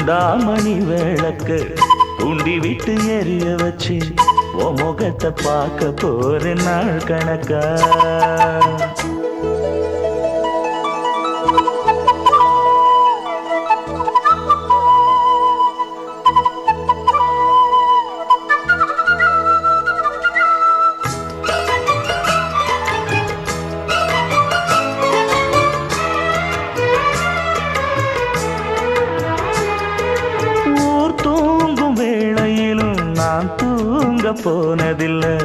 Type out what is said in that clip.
சூடாமணி விளக்கு தூண்டி விட்டு எரிய வச்சு உன் முகத்தை பார்க்க போற நாள் கணக்கா